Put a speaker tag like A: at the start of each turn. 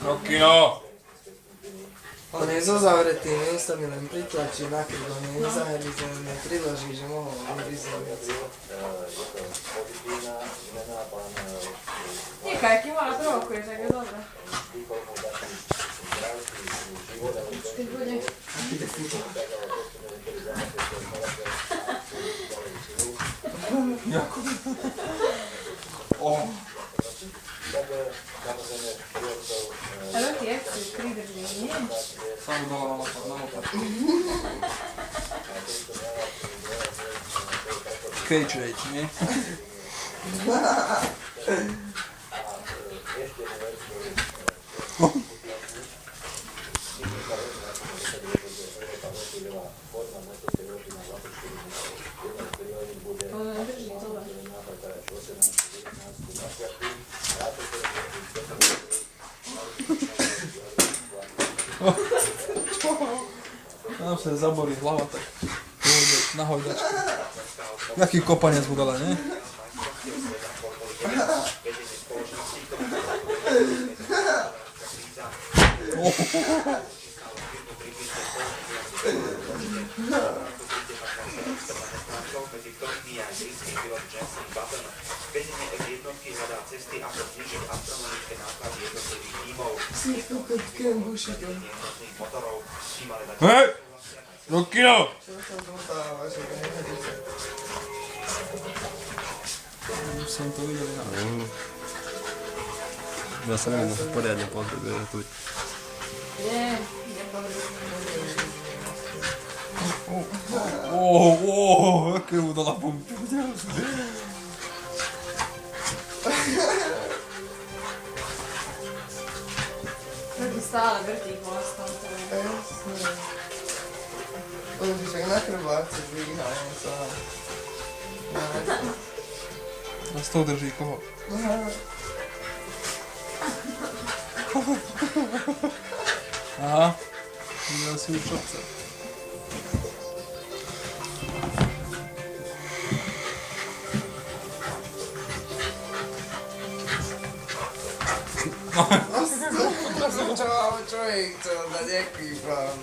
A: Rokino!
B: On je so zavretým miestami len pritlačí na krilo, nepriloží, že mohol vyrizovať viac.
C: Niekaj, kým má trochu, je tak je dobré. Keď bude. Ale ti jak si pridrží, nie?
A: Samo dala na opak. Cage rate, nie?
C: On nedrží dole.
A: Nám sa zaborí hlava, tak pôjde na hojdačku. Jaký kopanec mu dala, nie? Hej! Rokino! Už som to videl na
D: Ja sa neviem, to poriadne potrebuje tu.
C: Nie,
A: aké mu dala pumpy.
C: tak stále vrtí vlastnom.
B: On by však na chrbáce dvíha, on sa...
A: A z toho drží koho? Aha, videl si už čo chce.
B: Čo je chcel dať nejaký pán?